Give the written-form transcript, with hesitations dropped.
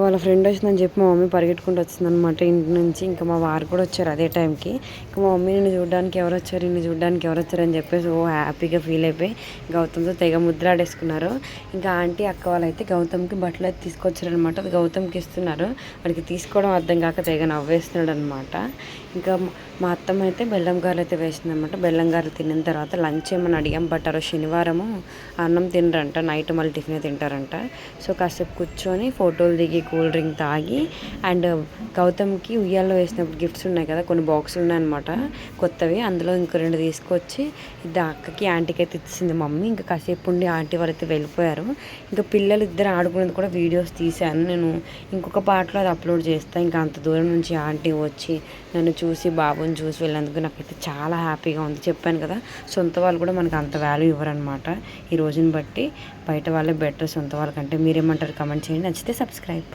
వాళ్ళ ఫ్రెండ్ వచ్చిందని చెప్పి మా మమ్మీ పరిగెట్టుకుంటూ వచ్చిందనమాట ఇంటి నుంచి. ఇంకా మా వారు కూడా వచ్చారు అదే టైంకి. ఇంకా మా మమ్మీ నిన్ను చూడడానికి ఎవరు వచ్చారు అని చెప్పేసి హ్యాపీగా ఫీల్ అయిపోయి గౌతమ్తో తెగ ముద్రాడేసుకున్నారు. ఇంకా ఆంటీ అక్క వాళ్ళు అయితే గౌతమ్కి బట్టలు అయితే తీసుకొచ్చారనమాట. అది గౌతమ్కి ఇస్తున్నారు. వాడికి తీసుకోవడం అర్థం కాక తెగ నవ్వేస్తున్నాడు అనమాట. ఇంకా మా అత్తమ్మ అయితే బెల్లం గారెలు అయితే వేసిందనమాట. బెల్లం గారెలు తిన్న తర్వాత లంచ్ ఏమని అడిగాం. బట్ ఆ రోజు శనివారము అన్నం తినరంట, నైట్ మళ్ళీ టిఫిన్ తింటారంట. సో కాసేపు కూర్చొని ఫోటోలు దిగి కూల్ డ్రింక్ తాగి అండ్ గౌతమ్కి ఉయ్యాల్లో వేసినప్పుడు గిఫ్ట్స్ ఉన్నాయి కదా, కొన్ని బాక్సులు ఉన్నాయన్నమాట కొత్తవి. అందులో ఇంకో 2 తీసుకొచ్చి ఇది అక్కకి ఆంటీకి అయితే ఇచ్చింది మమ్మీ. ఇంకా కాసేపు ఉండి ఆంటీ వాళ్ళైతే వెళ్ళిపోయారు. ఇంకా పిల్లలు ఇద్దరు ఆడుకునేది కూడా వీడియోస్ తీశాను నేను. ఇంకొక పార్ట్లో అది అప్లోడ్ చేస్తాను. ఇంకా అంత దూరం నుంచి ఆంటీ వచ్చి నన్ను చూసి బాబుని చూసి వెళ్ళినందుకు నాకైతే చాలా హ్యాపీగా ఉంది. చెప్పాను కదా, సొంత వాళ్ళు కూడా మనకు అంత వాల్యూ ఇవ్వరనమాట. ఈ రోజుని బట్టి బయట వాళ్ళే బెటర్ సొంత వాళ్ళకంటే. మీరేమంటారు? కమెంట్ చేయండి. నచ్చితే సబ్స్క్రైబ్.